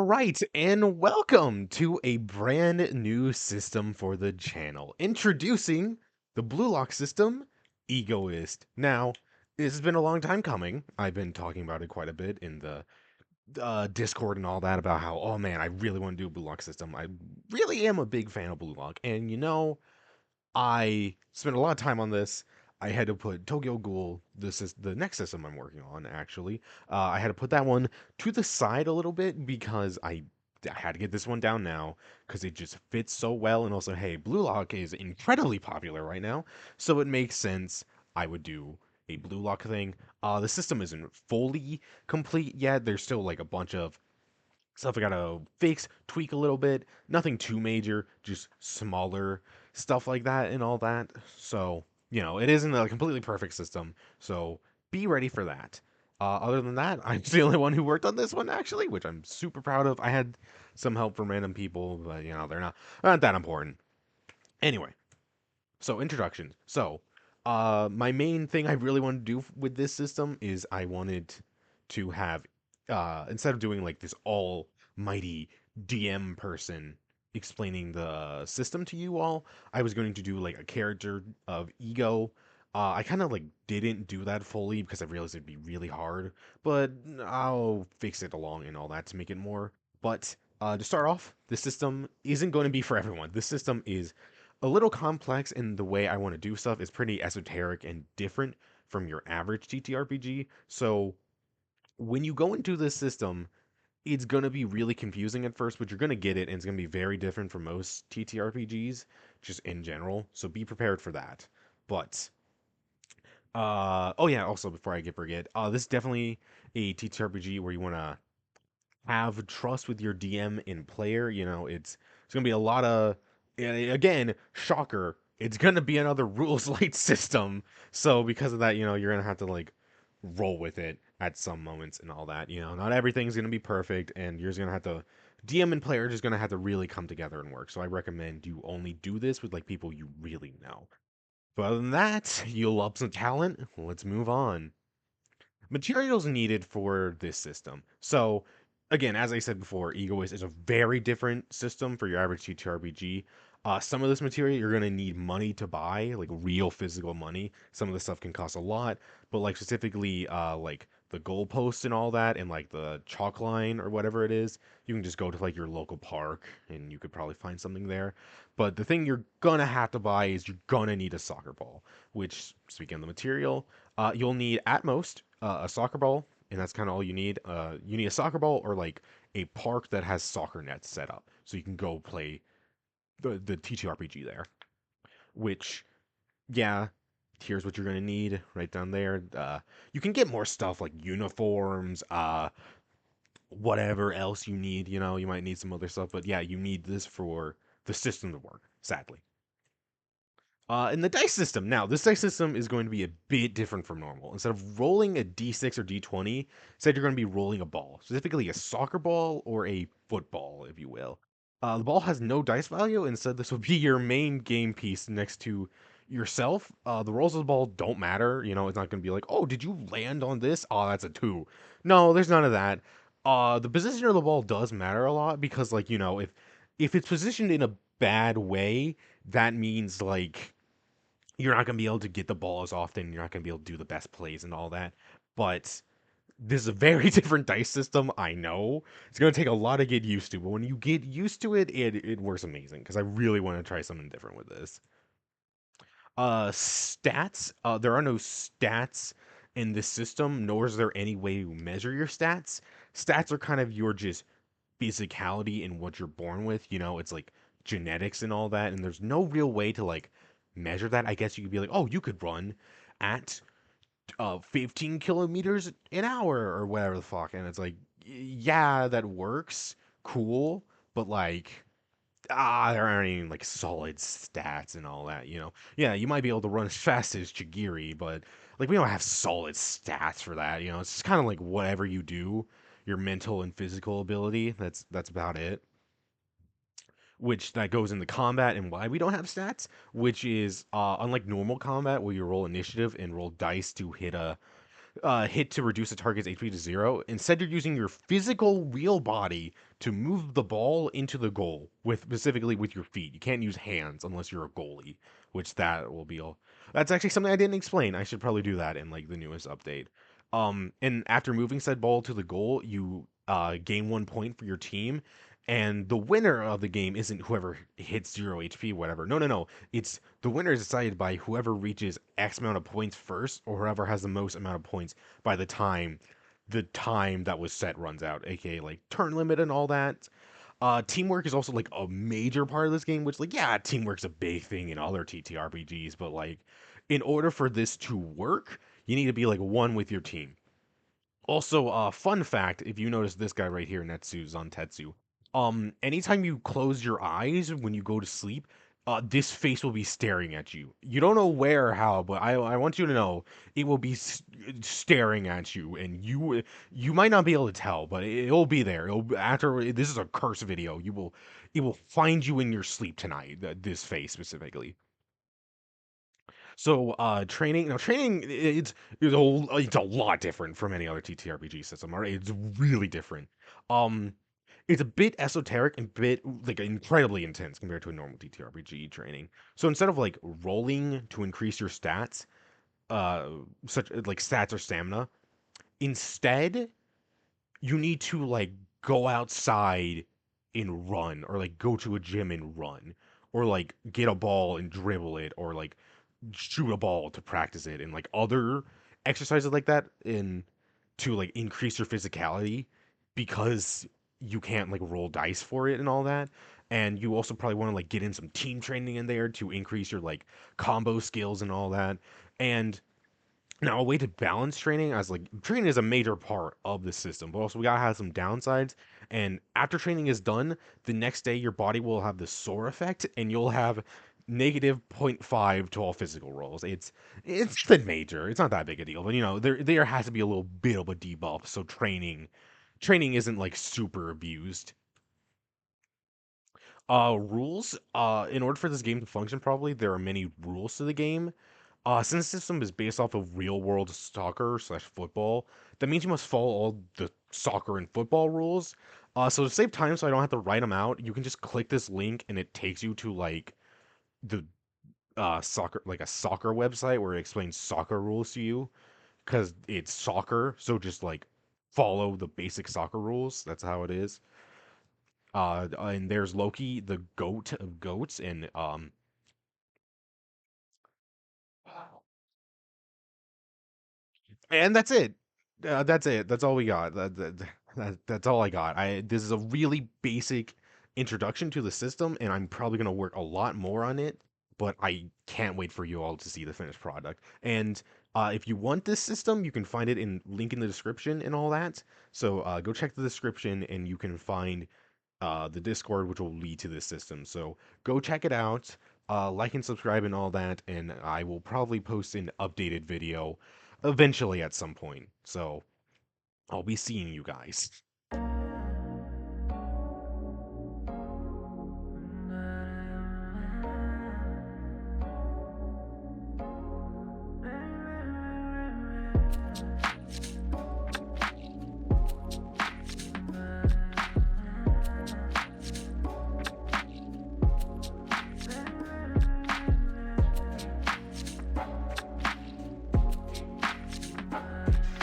All right, and welcome to a brand new system for the channel. Introducing the Blue Lock system, Egoist. Now, this has been a long time coming. I've been talking about it quite a bit in the Discord and all that about how, oh man, I really want to do a Blue Lock system. I really am a big fan of Blue Lock, and I spent a lot of time on this. I had to put Tokyo Ghoul, this is the next system I'm working on, actually. I had to put that one to the side a little bit because I had to get this one down now because it just fits so well. And also, hey, Blue Lock is incredibly popular right now, so it makes sense I would do a Blue Lock thing. The system isn't fully complete yet. There's still like a bunch of stuff I gotta fix, tweak a little bit. Nothing too major, just smaller stuff like that and all that. So, it isn't a completely perfect system. So be ready for that. Other than that, I'm the only one who worked on this one actually, which I'm super proud of. I had some help from random people, but they're not that important. Anyway, so introductions. So, my main thing I really want to do with this system is I wanted to have, instead of doing like this almighty DM person explaining the system to you all, I was going to do like a character of ego. I kind of like didn't do that fully because I realized it'd be really hard, but I'll fix it along and all that to make it more. But to start off, the system isn't going to be for everyone. This system is a little complex in the way I want to do stuff. Is pretty esoteric and different from your average TTRPG. So when you go into this system, it's going to be really confusing at first, but you're going to get it, and it's going to be very different from most TTRPGs, just in general. So be prepared for that. But oh yeah, also before I get forget, this is definitely a TTRPG where you want to have trust with your DM and player. It's gonna be a lot of again, shocker. It's gonna be another rules light system. So because of that, you're gonna have to like roll with it at some moments and all that. Not everything's gonna be perfect, and you're just gonna have to DM and player are just gonna have to really come together and work. So I recommend you only do this with like people you really know. But other than that, you'll up some talent. Let's move on. Materials needed for this system. So, again, as I said before, Egoist is a very different system for your average TTRPG. Some of this material you're gonna need money to buy, like real physical money. Some of the stuff can cost a lot, but like specifically, like the goalposts and all that, and like the chalk line or whatever it is, you can just go to like your local park and you could probably find something there. But the thing you're gonna have to buy is you're gonna need a soccer ball, which, speaking of the material, you'll need at most a soccer ball, and that's kind of all you need. You need a soccer ball or like a park that has soccer nets set up, so you can go play the TTRPG there. Which, yeah, here's what you're gonna need right down there. You can get more stuff like uniforms, whatever else you need. You might need some other stuff, but yeah, you need this for the system to work. Sadly. In the dice system, now this dice system is going to be a bit different from normal. Instead of rolling a d6 or d20, instead you're going to be rolling a ball, specifically a soccer ball or a football, if you will. The ball has no dice value. Instead, this will be your main game piece next to yourself. The rolls of the ball don't matter. It's not going to be like, oh, did you land on this? Oh, that's a two. No, there's none of that. The position of the ball does matter a lot because, like, if it's positioned in a bad way, that means like you're not going to be able to get the ball as often. You're not going to be able to do the best plays and all that. But this is a very different dice system. I know it's going to take a lot to get used to, but when you get used to it, it works amazing because I really want to try something different with this. Stats. There are no stats in this system, nor is there any way to measure your stats. Stats are kind of your just physicality and what you're born with. It's like genetics and all that, and there's no real way to like measure that. I guess you could be like, oh, you could run at 15 kilometers an hour or whatever the fuck, and it's like, yeah, that works, cool, but like. There aren't any like solid stats and all that, Yeah, you might be able to run as fast as Chigiri, but like we don't have solid stats for that, It's just kind of like whatever you do, your mental and physical ability. That's about it. Which that goes into combat and why we don't have stats, which is unlike normal combat where you roll initiative and roll dice to hit hit to reduce the target's HP to zero. Instead, you're using your physical real body to move the ball into the goal with specifically with your feet. You can't use hands unless you're a goalie, which that will be all. That's actually something I didn't explain. I should probably do that in like the newest update. And after moving said ball to the goal, you gain 1 point for your team. And the winner of the game isn't whoever hits 0 HP, whatever. No, no, no. It's the winner is decided by whoever reaches X amount of points first, or whoever has the most amount of points by the time that was set runs out, aka like turn limit and all that. Teamwork is also like a major part of this game, which like yeah, teamwork's a big thing in other TTRPGs, but like in order for this to work, you need to be like one with your team. Also, fun fact, if you notice this guy right here, Netsu Zantetsu, anytime you close your eyes when you go to sleep, this face will be staring at you. You don't know where or how, but I want you to know it will be staring at you, and you might not be able to tell, but it'll be there. It'll after this is a curse video. It will find you in your sleep tonight. This face specifically. So, training, it's a lot different from any other TTRPG system. All right, it's really different. Um, it's a bit esoteric and bit like incredibly intense compared to a normal TTRPG training. So instead of like rolling to increase your stats, uh, such like stats or stamina, instead you need to like go outside and run, or like go to a gym and run, or like get a ball and dribble it, or like shoot a ball to practice it, and like other exercises like that in to like increase your physicality, because you can't like roll dice for it and all that. And you also probably want to like get in some team training in there to increase your like combo skills and all that. And now, a way to balance training, as like training is a major part of the system, but also we gotta have some downsides. And after training is done, the next day your body will have the sore effect, and you'll have negative zero point 0.5 to all physical rolls. It's the major. It's not that big a deal, but you know there has to be a little bit of a debuff, so training isn't like super abused. Rules. In order for this game to function properly, there are many rules to the game. Since the system is based off of real world soccer slash football, that means you must follow all the soccer and football rules. So to save time, so I don't have to write them out, you can just click this link and it takes you to like the soccer, like a soccer website where it explains soccer rules to you, because it's soccer. So just like follow the basic soccer rules. That's how it is. And there's Loki, the goat of goats, and and that's it. That's it. That's all we got. That's all I got. I This is a really basic introduction to the system, and I'm probably gonna work a lot more on it. But I can't wait for you all to see the finished product. And if you want this system, you can find it in link in the description and all that. So go check the description, and you can find the Discord, which will lead to this system. So go check it out, like and subscribe and all that, and I will probably post an updated video eventually at some point. So I'll be seeing you guys.